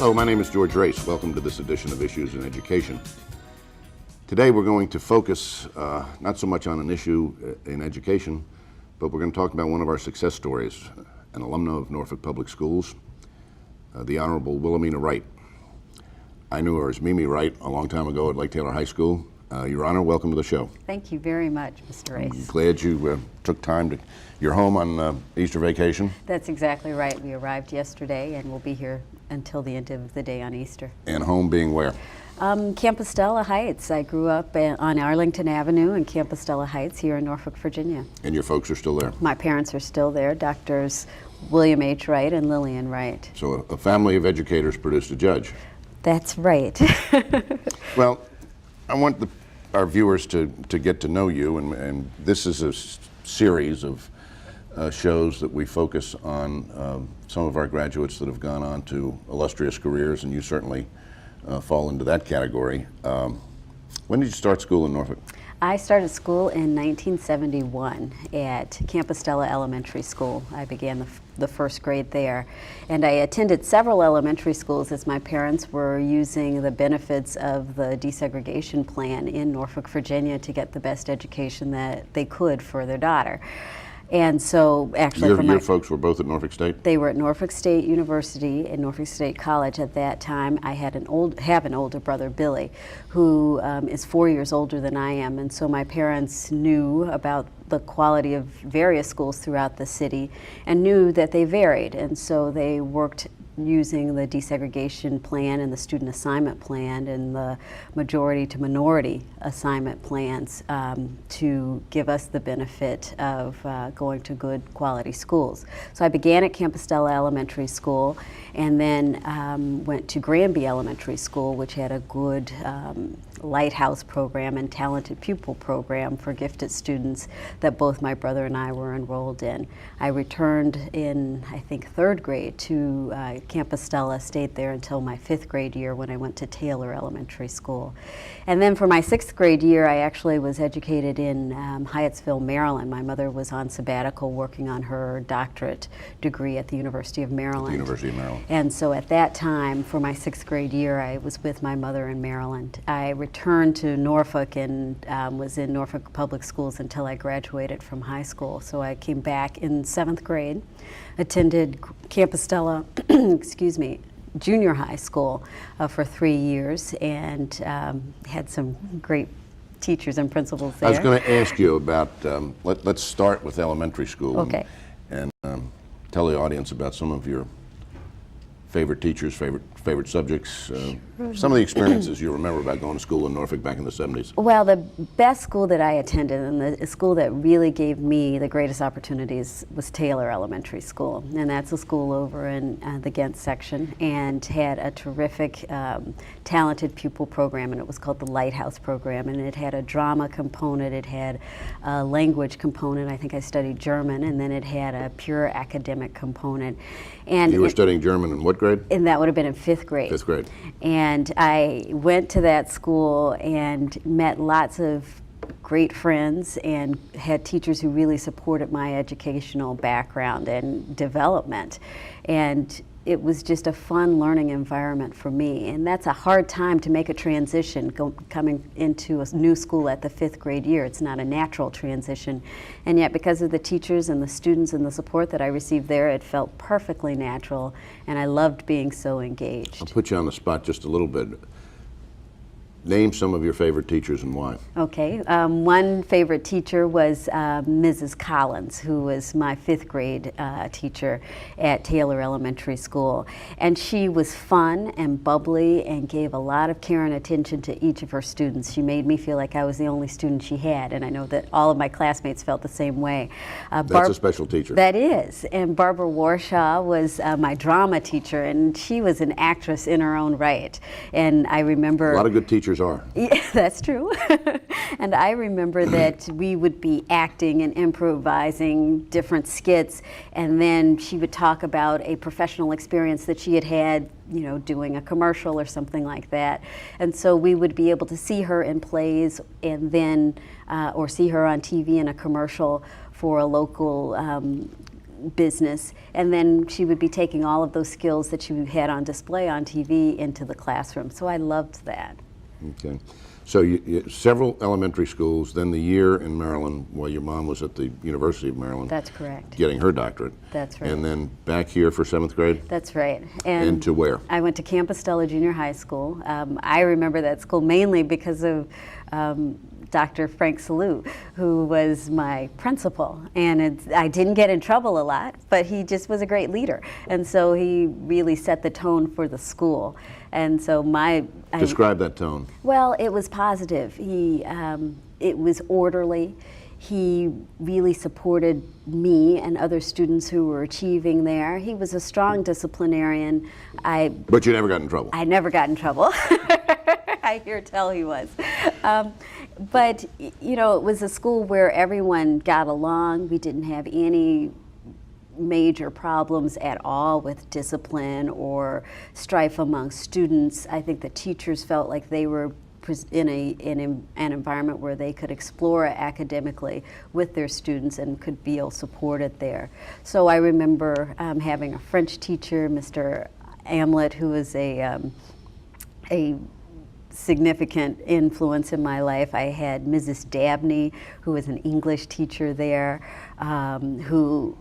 Hello, my name is George Race. Welcome to this edition of Issues in Education. Today we're going to focus not so much on an issue in education, but we're going to talk about one of our success stories, an alumna of Norfolk Public Schools, the Honorable Wilhelmina Wright. I knew her as Mimi Wright a long time ago at Lake Taylor High School. Your Honor, welcome to the show. Thank you very much, Mr. Race. I'm glad you took time to, you're home on Easter vacation? That's exactly right. We arrived yesterday and we'll be here until the end of the day on Easter. And home being where? Campostella Heights. I grew up on Arlington Avenue in Campostella Heights here in Norfolk, Virginia. And your folks are still there? My parents are still there, Doctors William H. Wright and Lillian Wright. So a family of educators produced a judge. That's right. Well, I want our viewers to get to know you, and this is a series of shows that we focus on some of our graduates that have gone on to illustrious careers, and you certainly fall into that category. When did you start school in Norfolk? I started school in 1971 at Campostella Elementary School. I began the first grade there. And I attended several elementary schools as my parents were using the benefits of the desegregation plan in Norfolk, Virginia to get the best education that they could for their daughter. And so actually your folks were both at Norfolk State? They were at Norfolk State University and Norfolk State College at that time. I had an older brother, Billy, who is 4 years older than I am. And so my parents knew about the quality of various schools throughout the city and knew that they varied. And so they worked using the desegregation plan and the student assignment plan and the majority to minority assignment plans to give us the benefit of going to good quality schools. So I began at Campostella Elementary School and then went to Granby Elementary School, which had a good lighthouse program and talented pupil program for gifted students that both my brother and I were enrolled in. I returned in, I think, third grade to Campostella, stayed there until my fifth grade year when I went to Taylor Elementary School. And then for my sixth grade year, I actually was educated in Hyattsville, Maryland. My mother was on sabbatical working on her doctorate degree at the University of Maryland. University of Maryland. And so at that time, for my sixth grade year, I was with my mother in Maryland. I returned to Norfolk and was in Norfolk Public Schools until I graduated from high school. So I came back in seventh grade, attended Campostella, excuse me, junior high school for 3 years and had some great teachers and principals there. I was going to ask you about, let's start with elementary school. Okay. And tell the audience about some of your favorite teachers, favorite subjects, some of the experiences you remember about going to school in Norfolk back in the 70s. Well, the best school that I attended and the school that really gave me the greatest opportunities was Taylor Elementary School. And that's a school over in the Ghent section and had a terrific talented pupil program, and it was called the Lighthouse program. And it had a drama component, it had a language component. I think I studied German, and then it had a pure academic component. And you were studying German in what grade? And that would have been in fifth grade. Fifth grade. And I went to that school and met lots of great friends and had teachers who really supported my educational background and development. And it was just a fun learning environment for me. And that's a hard time to make a transition coming into a new school at the fifth grade year. It's not a natural transition. And yet because of the teachers and the students and the support that I received there, it felt perfectly natural. And I loved being so engaged. I'll put you on the spot just a little bit. Name some of your favorite teachers and why. Okay, one favorite teacher was Mrs. Collins, who was my fifth grade teacher at Taylor Elementary School. And she was fun and bubbly and gave a lot of care and attention to each of her students. She made me feel like I was the only student she had, and I know that all of my classmates felt the same way. That's a special teacher. That is. And Barbara Warshaw was my drama teacher, and she was an actress in her own right. And I remember... A lot of good teachers are. Yeah, that's true. And I remember that we would be acting and improvising different skits, and then she would talk about a professional experience that she had had, you know, doing a commercial or something like that. And so we would be able to see her in plays and then, or see her on TV in a commercial for a local business, and then she would be taking all of those skills that she had on display on TV into the classroom. So I loved that. Okay. So several elementary schools, then the year in Maryland while your mom was at the University of Maryland. That's correct. Getting her doctorate. That's right. And then back here for 7th grade? That's right. And to where? I went to Campostella Junior High School. I remember that school mainly because of Dr. Frank Salute, who was my principal. And I didn't get in trouble a lot, but he just was a great leader. And so he really set the tone for the school. And so Describe that tone. Well, it was positive. It was orderly. He really supported me and other students who were achieving there. He was a strong disciplinarian. But you never got in trouble? I never got in trouble. I hear tell he was. But, you know, it was a school where everyone got along. We didn't have any major problems at all with discipline or strife among students. I think the teachers felt like they were in an environment where they could explore academically with their students and could feel supported there. So I remember having a French teacher, Mr. Amlet, who was a significant influence in my life. I had Mrs. Dabney, who was an English teacher there, who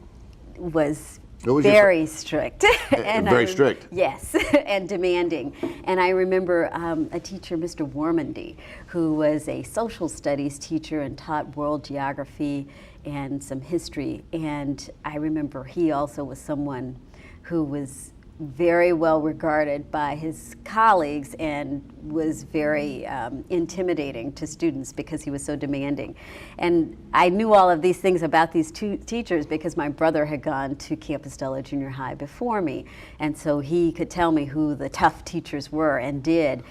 was very strict. And very strict. Yes, and demanding. And I remember a teacher, Mr. Wormandy, who was a social studies teacher and taught world geography and some history. And I remember he also was someone who was very well regarded by his colleagues and was very intimidating to students because he was so demanding. And I knew all of these things about these two teachers because my brother had gone to Campostella Junior High before me, and so he could tell me who the tough teachers were and did.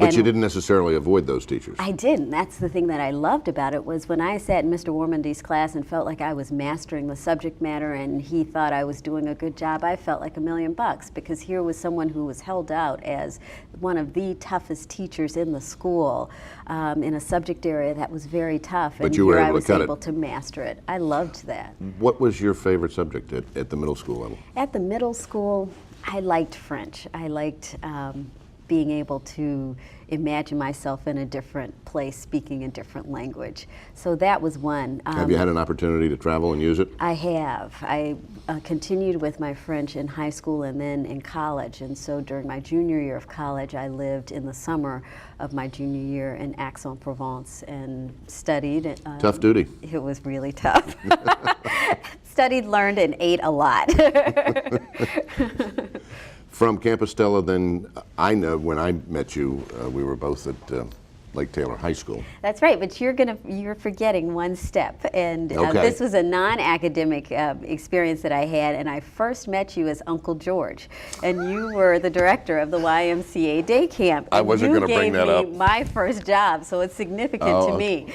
But you didn't necessarily avoid those teachers. I didn't. That's the thing that I loved about it, was when I sat in Mr. Wormandy's class and felt like I was mastering the subject matter and he thought I was doing a good job, I felt like $1,000,000, because here was someone who was held out as one of the toughest teachers in the school in a subject area that was very tough. But you were able to cut it. I was able to master it. I loved that. What was your favorite subject at the middle school level? At the middle school, I liked French. I liked being able to imagine myself in a different place speaking a different language. So that was one. Have you had an opportunity to travel and use it? I have. I continued with my French in high school and then in college. And so during my junior year of college, I lived in the summer of my junior year in Aix-en-Provence and studied. Tough duty. It was really tough. Studied, learned, and ate a lot. From Campostella, then, I know when I met you, we were both at Lake Taylor High School. That's right, but you're forgetting one step, and Okay. This was a non-academic experience that I had, and I first met you as Uncle George, and you were the director of the YMCA day camp. I wasn't going to bring that up. You gave me my first job, so it's significant to me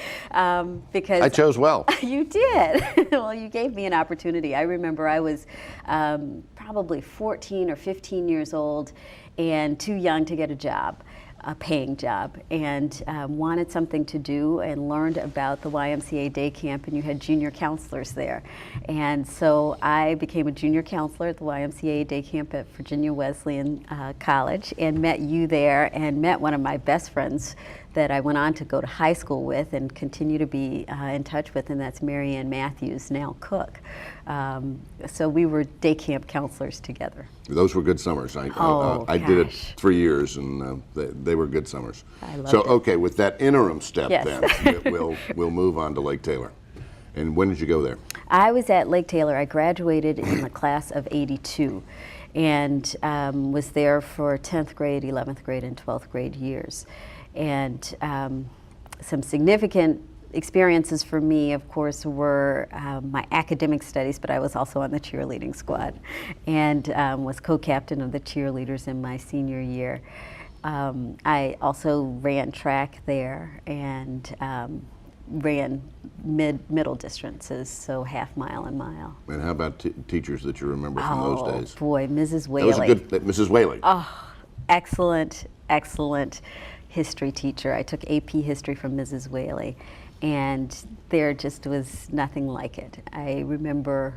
because I chose well. You did. Well, you gave me an opportunity. I remember I was probably 14 or 15 years old and too young to get a job, a paying job, and wanted something to do and learned about the YMCA day camp, and you had junior counselors there. And so I became a junior counselor at the YMCA day camp at Virginia Wesleyan College and met you there and met one of my best friends that I went on to go to high school with and continue to be in touch with, and that's Mary Ann Matthews, now cook. So we were day camp counselors together. Those were good summers. I did it 3 years, and they were good summers. I loved so, it. okay, with that interim step, Yes. then we'll move on to Lake Taylor. And when did you go there? I was at Lake Taylor. I graduated in the class of '82, and was there for 10th grade, 11th grade, and 12th grade years. And some significant experiences for me, of course, were my academic studies, but I was also on the cheerleading squad and was co-captain of the cheerleaders in my senior year. I also ran track there and ran middle distances, so half mile and mile. And how about teachers that you remember from those days? Oh boy, Mrs. Whaley. That was a good, Mrs. Whaley. Oh, excellent, excellent history teacher. I took AP history from Mrs. Whaley, and there just was nothing like it. I remember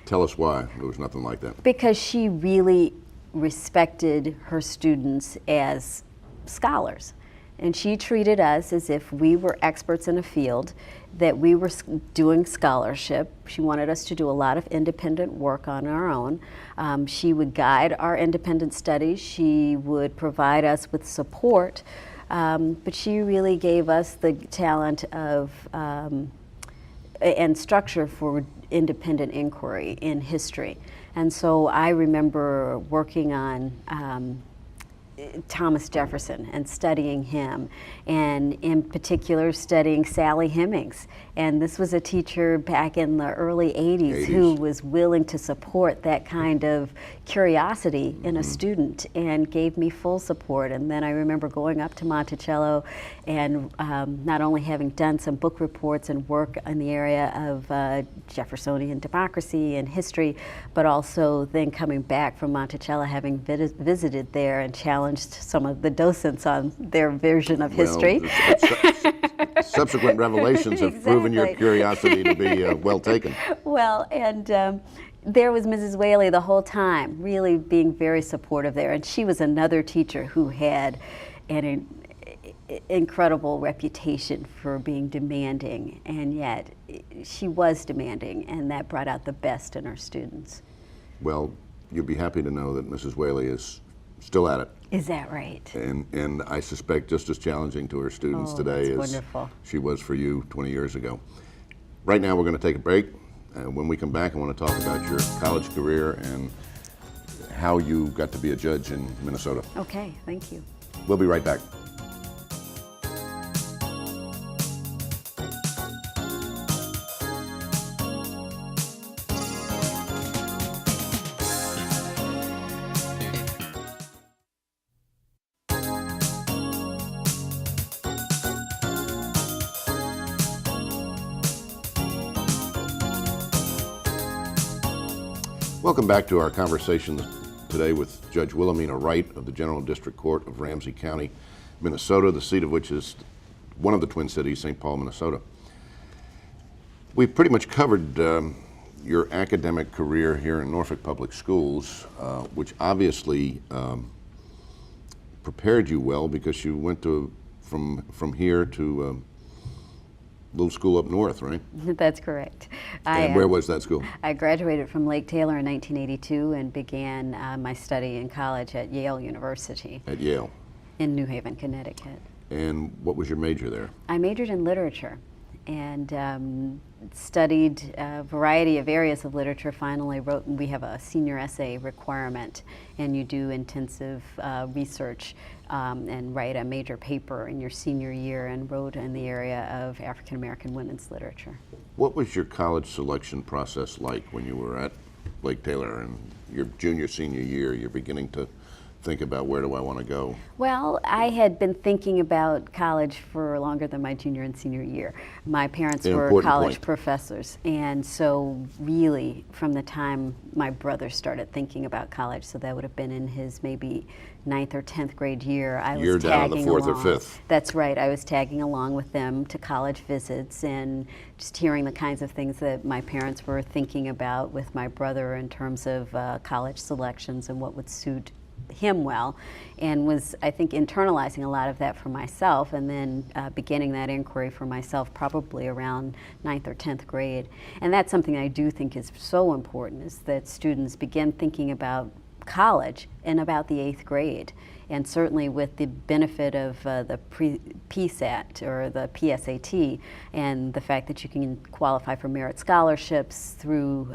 Tell us why there was nothing like that. Because she really respected her students as scholars. And she treated us as if we were experts in a field, that we were doing scholarship. She wanted us to do a lot of independent work on our own. She would guide our independent studies. She would provide us with support. But she really gave us the talent of and structure for independent inquiry in history. And so I remember working on Thomas Jefferson and studying him, and in particular studying Sally Hemings. And this was a teacher back in the early 80s who was willing to support that kind of curiosity in a student and gave me full support. And then I remember going up to Monticello and not only having done some book reports and work in the area of Jeffersonian democracy and history, but also then coming back from Monticello, having visited there and challenged some of the docents on their version of history. Subsequent revelations have proven your curiosity to be well taken. Well, and there was Mrs. Whaley the whole time, really being very supportive there. And she was another teacher who had an incredible reputation for being demanding, and yet she was demanding, and that brought out the best in her students. Well, you'll be happy to know that Mrs. Whaley is still at it. Is that right? And I suspect just as challenging to her students today as she was for you 20 years ago. Right now we're going to take a break. When we come back, I want to talk about your college career and how you got to be a judge in Minnesota. Okay, thank you. We'll be right back. Welcome back to our conversation today with Judge Wilhelmina Wright of the General District Court of Ramsey County, Minnesota, the seat of which is one of the Twin Cities, St. Paul, Minnesota. We've pretty much covered your academic career here in Norfolk Public Schools, which obviously prepared you well because you went from here to little school up north, right? That's correct. And where was that school? I graduated from Lake Taylor in 1982 and began my study in college at Yale University. At Yale? In New Haven, Connecticut. And what was your major there? I majored in literature and studied a variety of areas of literature. Finally wrote, we have a senior essay requirement, and you do intensive research and write a major paper in your senior year, and wrote in the area of African American women's literature. What was your college selection process like when you were at Lake Taylor and your junior, senior year? You're beginning to think about, where do I want to go? Well, I had been thinking about college for longer than my junior and senior year. My parents were college professors, and so really from the time my brother started thinking about college, so that would have been in his maybe 9th or 10th grade year, I was tagging along. 4th or 5th. That's right. I was tagging along with them to college visits and just hearing the kinds of things that my parents were thinking about with my brother in terms of college selections and what would suit him well, and was, I think, internalizing a lot of that for myself, and then beginning that inquiry for myself probably around 9th or 10th grade. And that's something I do think is so important, is that students begin thinking about college in about the 8th grade. And certainly with the benefit of the PSAT or the PSAT, and the fact that you can qualify for merit scholarships through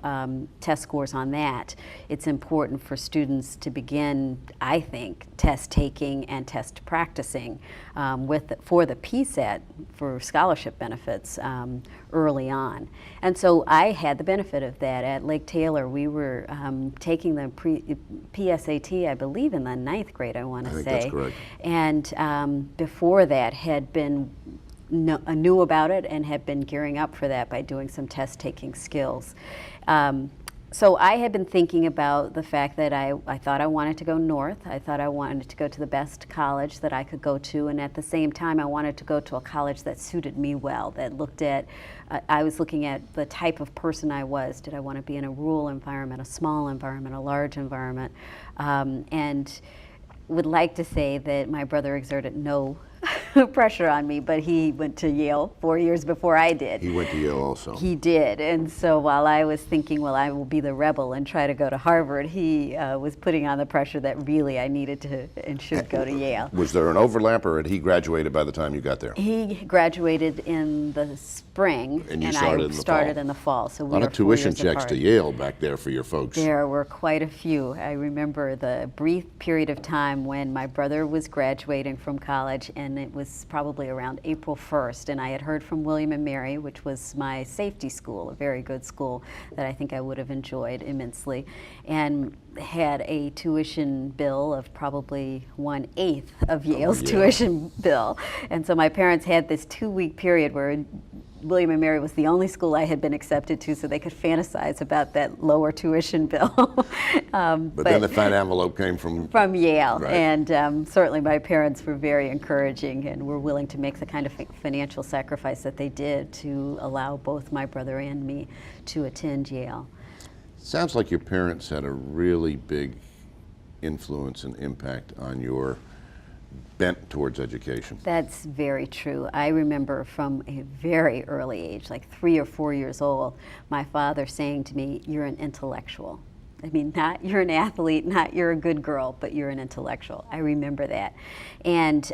test scores on that, it's important for students to begin, I think, test taking and test practicing for the PSAT for scholarship benefits early on. And so I had the benefit of that. At Lake Taylor, we were taking the PSAT, I believe, in the 9th grade, I want to say. That's correct. And before that had been knew about it and had been gearing up for that by doing some test taking skills. So I had been thinking about the fact that I thought I wanted to go north. I thought I wanted to go to the best college that I could go to, and at the same time I wanted to go to a college that suited me well, that looked at, I was looking at the type of person I was. Did I want to be in a rural environment, a small environment, a large environment? And would like to say that my brother exerted no pressure on me, but he went to Yale 4 years before I did. He went to Yale also. He did, and so while I was thinking, well, I will be the rebel and try to go to Harvard, he was putting on the pressure that really I needed to and should go to Yale. Was there an overlap, or had he graduated by the time you got there? He graduated in the spring, And you I started in the fall. So A we lot were of tuition 4 years checks apart. to Yale back there for your folks. There were quite a few. I remember the brief period of time when my brother was graduating from college, and it was probably around April 1st, and I had heard from William and Mary, which was my safety school, a very good school that I think I would have enjoyed immensely, and had a tuition bill of probably 1/8 of Yale's tuition bill. And so my parents had this 2-week period where William and Mary was the only school I had been accepted to, so they could fantasize about that lower tuition bill. But then the fat envelope came from Yale, Right. and certainly my parents were very encouraging and were willing to make the kind of financial sacrifice that they did to allow both my brother and me to attend Yale. Sounds like your parents had a really big influence and impact on your bent towards education. That's very true. I remember from a very early age, like 3 or 4 years old, my father saying to me, "You're an intellectual." I mean, not you're an athlete, not you're a good girl, but you're an intellectual. I remember that. And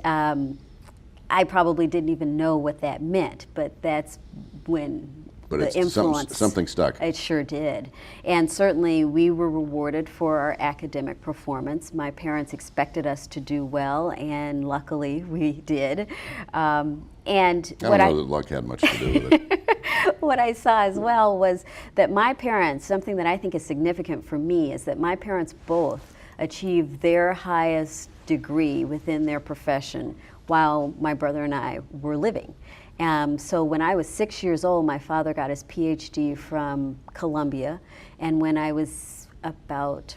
I probably didn't even know what that meant, but that's when But the it's influence. something stuck. It sure did. And certainly we were rewarded for our academic performance. My parents expected us to do well, and luckily we did. And I don't know that luck had much to do with it. what I saw as well was that my parents, something that I think is significant for me, is that my parents both achieved their highest degree within their profession while my brother and I were living. So when I was 6 years old, my father got his PhD from Columbia, and when I was about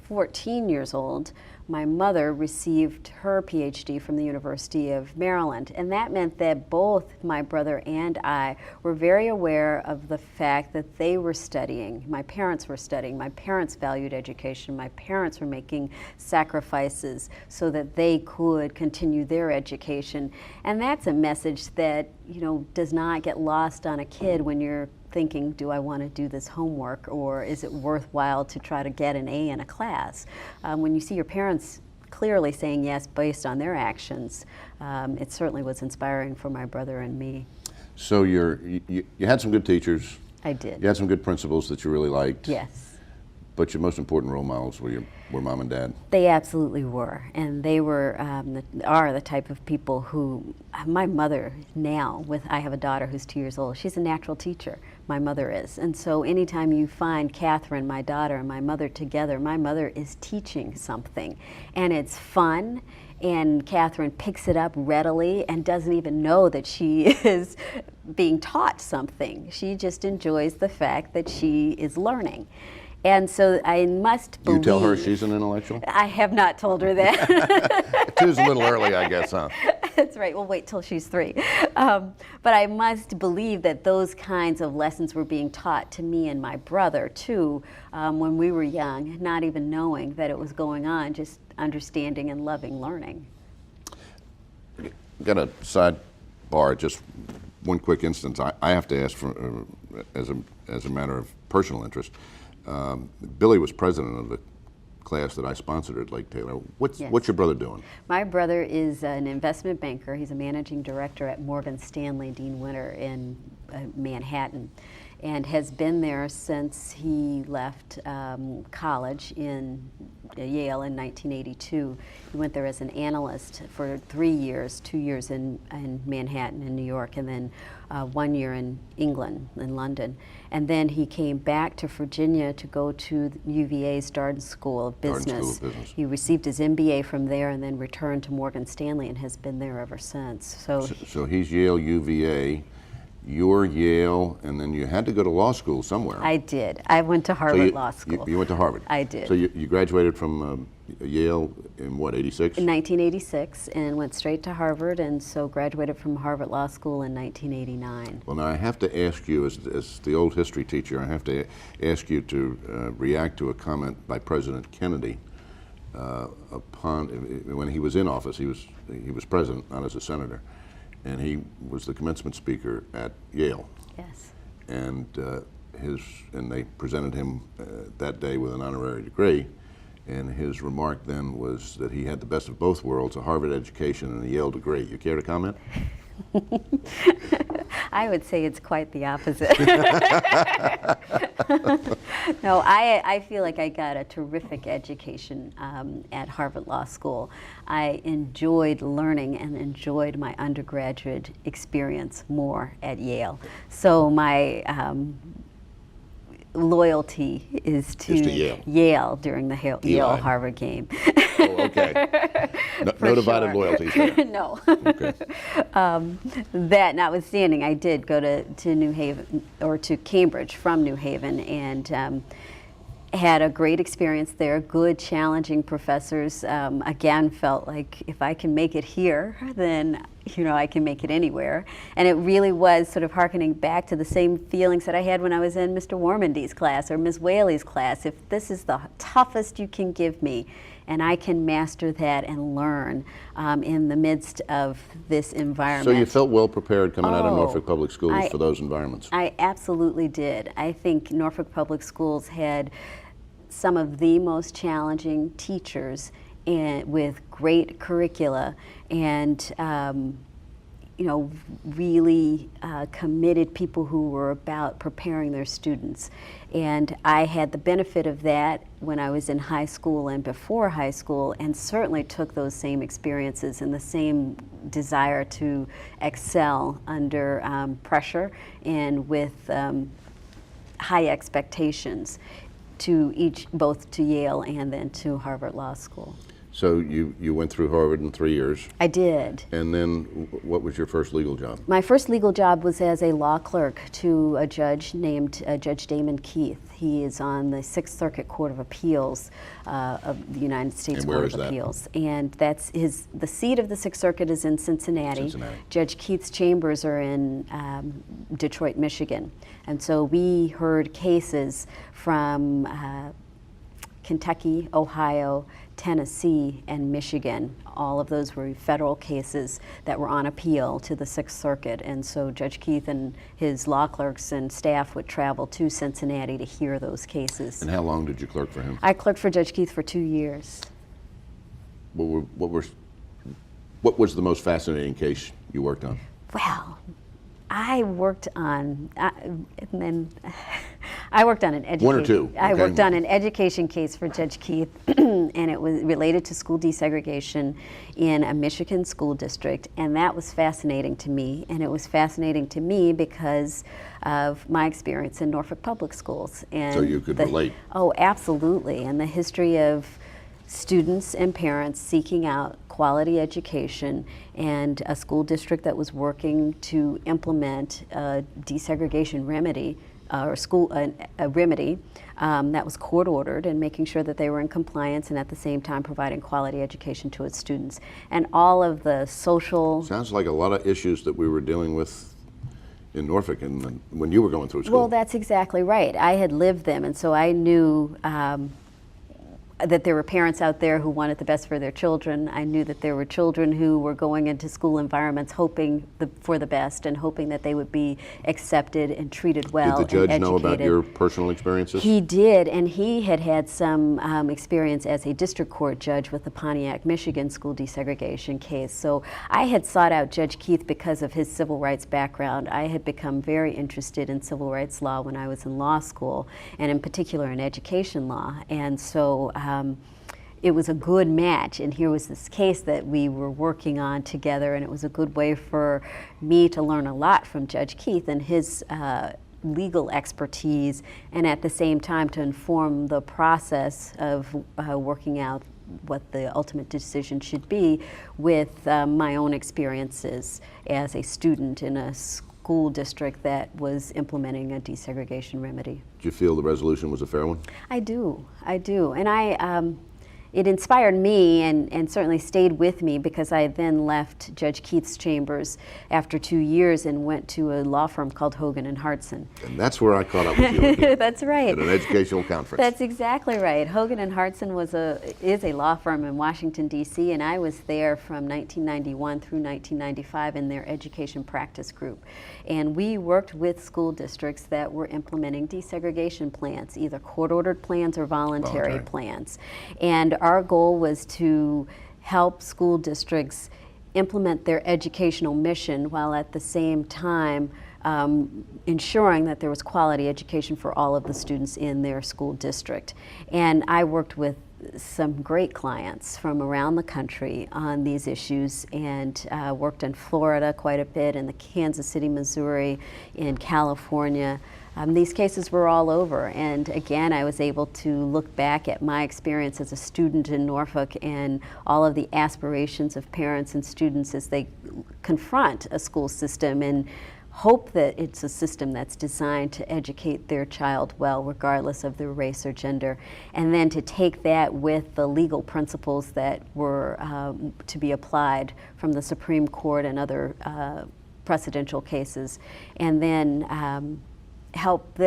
14 years old, my mother received her PhD from the University of Maryland. And that meant that both my brother and I were very aware of the fact that they were studying. My parents were studying. My parents valued education. My parents were making sacrifices so that they could continue their education. And that's a message that, you know, does not get lost on a kid when you're thinking, do I want to do this homework, or is it worthwhile to try to get an A in a class? When you see your parents clearly saying yes based on their actions, it certainly was inspiring for my brother and me. So you had some good teachers. I did. You had some good principals that you really liked. Yes. But your most important role models were mom and dad. They absolutely were, and they were are the type of people who my mother now. I have a daughter who's 2 years old. She's a natural teacher. My mother is, and so anytime you find Catherine, my daughter, and my mother together, my mother is teaching something, and it's fun. And Catherine picks it up readily and doesn't even know that she is being taught something. She just enjoys the fact that she is learning. And so I must believe... You tell her she's an intellectual? I have not told her that. Two's a little early, I guess, huh? That's right. We'll wait till she's 3. But I must believe that those kinds of lessons were being taught to me and my brother, too, when we were young, not even knowing that it was going on, just understanding and loving learning. Got a sidebar, just one quick instance. I have to ask for, as a matter of personal interest. Billy was president of the class that I sponsored at Lake Taylor. What's your brother doing? My brother is an investment banker. He's a managing director at Morgan Stanley Dean Winter in Manhattan, and has been there since he left college in Yale in 1982. He went there as an analyst for 3 years, 2 years in Manhattan in New York, and then 1 year in England, in London. And then he came back to Virginia to go to UVA's Darden School of Business. He received his MBA from there and then returned to Morgan Stanley and has been there ever since. So he's Yale, UVA. you're Yale, and then you had to go to law school somewhere. I did. I went to Harvard Law School. You went to Harvard? I did. So you graduated from Yale in what, 86? In 1986, and went straight to Harvard, and so graduated from Harvard Law School in 1989. Well, now I have to ask you, as the old history teacher, I have to ask you to react to a comment by President Kennedy when he was in office. He was president, not as a senator, and he was the commencement speaker at Yale. Yes. And they presented him that day with an honorary degree. And his remark then was that he had the best of both worlds, a Harvard education and a Yale degree. You care to comment? I would say it's quite the opposite. No, I feel like I got a terrific education at Harvard Law School. I enjoyed learning and enjoyed my undergraduate experience more at Yale. So my loyalty is to Yale during the Yale-Harvard game. Oh, okay. No divided loyalties there. No. Okay. That notwithstanding, I did go to New Haven, or to Cambridge from New Haven, and had a great experience there. Good, challenging professors. Again, felt like if I can make it here, then I can make it anywhere. And it really was sort of hearkening back to the same feelings that I had when I was in Mr. Warmandy's class or Ms. Whaley's class. If this is the toughest you can give me, and I can master that and learn in the midst of this environment. So you felt well prepared coming out of Norfolk Public Schools for those environments? I absolutely did. I think Norfolk Public Schools had some of the most challenging teachers and with great curricula, and really committed people who were about preparing their students. And I had the benefit of that when I was in high school and before high school, and certainly took those same experiences and the same desire to excel under pressure and with high expectations both to Yale and then to Harvard Law School. So you went through Harvard in 3 years? I did. And then what was your first legal job? My first legal job was as a law clerk to a judge named Judge Damon Keith. He is on the Sixth Circuit Court of Appeals of the United States Court of Appeals. And that's the seat of the Sixth Circuit is in Cincinnati. Judge Keith's chambers are in Detroit, Michigan. And so we heard cases from Kentucky, Ohio, Tennessee, and Michigan. All of those were federal cases that were on appeal to the Sixth Circuit. And so Judge Keith and his law clerks and staff would travel to Cincinnati to hear those cases. And how long did you clerk for him? I clerked for Judge Keith for 2 years. What was the most fascinating case you worked on? Well, I worked on, I worked on an education. One or two. I worked on an education case for Judge Keith, and it was related to school desegregation in a Michigan school district, and that was fascinating to me. And it was fascinating to me because of my experience in Norfolk Public Schools. And so you could relate. Oh, absolutely. And the history of students and parents seeking out quality education, and a school district that was working to implement a desegregation remedy, a remedy that was court ordered, and making sure that they were in compliance and at the same time providing quality education to its students. And all of the social... Sounds like a lot of issues that we were dealing with in Norfolk and when you were going through school. Well, that's exactly right. I had lived them, and so I knew that there were parents out there who wanted the best for their children. I knew that there were children who were going into school environments hoping for the best and hoping that they would be accepted and treated well. Did the judge know about your personal experiences? He did, and he had had some experience as a district court judge with the Pontiac, Michigan school desegregation case. So I had sought out Judge Keith because of his civil rights background. I had become very interested in civil rights law when I was in law school, and in particular in education law. And so it was a good match, and here was this case that we were working on together, and it was a good way for me to learn a lot from Judge Keith and his legal expertise, and at the same time to inform the process of working out what the ultimate decision should be with my own experiences as a student in a school district that was implementing a desegregation remedy. Did you feel the resolution was a fair one? I do. And it inspired me and certainly stayed with me, because I then left Judge Keith's chambers after 2 years and went to a law firm called Hogan and Hartson. And that's where I caught up with you again. That's right. At an educational conference. That's exactly right. Hogan and Hartson is a law firm in Washington, D.C., and I was there from 1991 through 1995 in their education practice group. And we worked with school districts that were implementing desegregation plans, either court-ordered plans or voluntary plans. And our goal was to help school districts implement their educational mission while at the same time ensuring that there was quality education for all of the students in their school district. And I worked with some great clients from around the country on these issues, and worked in Florida quite a bit, in the Kansas City, Missouri, in California. These cases were all over, and again, I was able to look back at my experience as a student in Norfolk and all of the aspirations of parents and students as they confront a school system and hope that it's a system that's designed to educate their child well, regardless of their race or gender, and then to take that with the legal principles that were to be applied from the Supreme Court and other precedential cases, and then help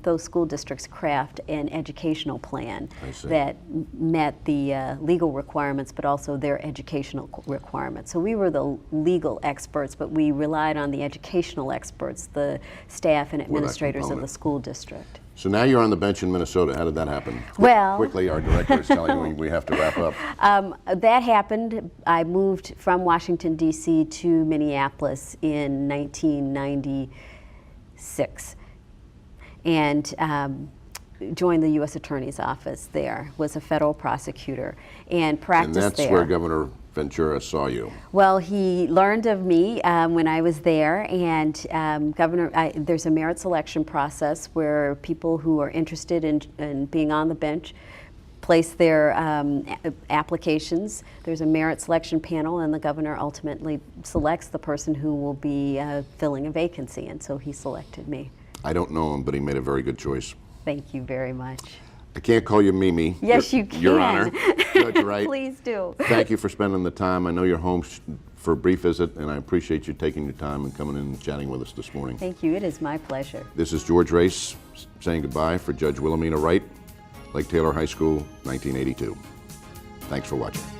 those school districts, craft an educational plan that met the legal requirements, but also their educational requirements. So we were the legal experts, but we relied on the educational experts, the staff and administrators of the school district. So now you're on the bench in Minnesota. How did that happen? Well, quickly, our director is telling me we have to wrap up. That happened. I moved from Washington, D.C. to Minneapolis in 1996. And joined the U.S. Attorney's Office there, was a federal prosecutor, and practiced there. And that's where Governor Ventura saw you. Well, he learned of me when I was there, and there's a merit selection process where people who are interested in being on the bench place their applications. There's a merit selection panel, and the governor ultimately selects the person who will be filling a vacancy, and so he selected me. I don't know him, but he made a very good choice. Thank you very much. I can't call you Mimi. Yes, you can. Your Honor. Judge Wright. Please do. Thank you for spending the time. I know you're home for a brief visit, and I appreciate you taking your time and coming in and chatting with us this morning. Thank you. It is my pleasure. This is George Race saying goodbye for Judge Wilhelmina Wright, Lake Taylor High School, 1982. Thanks for watching.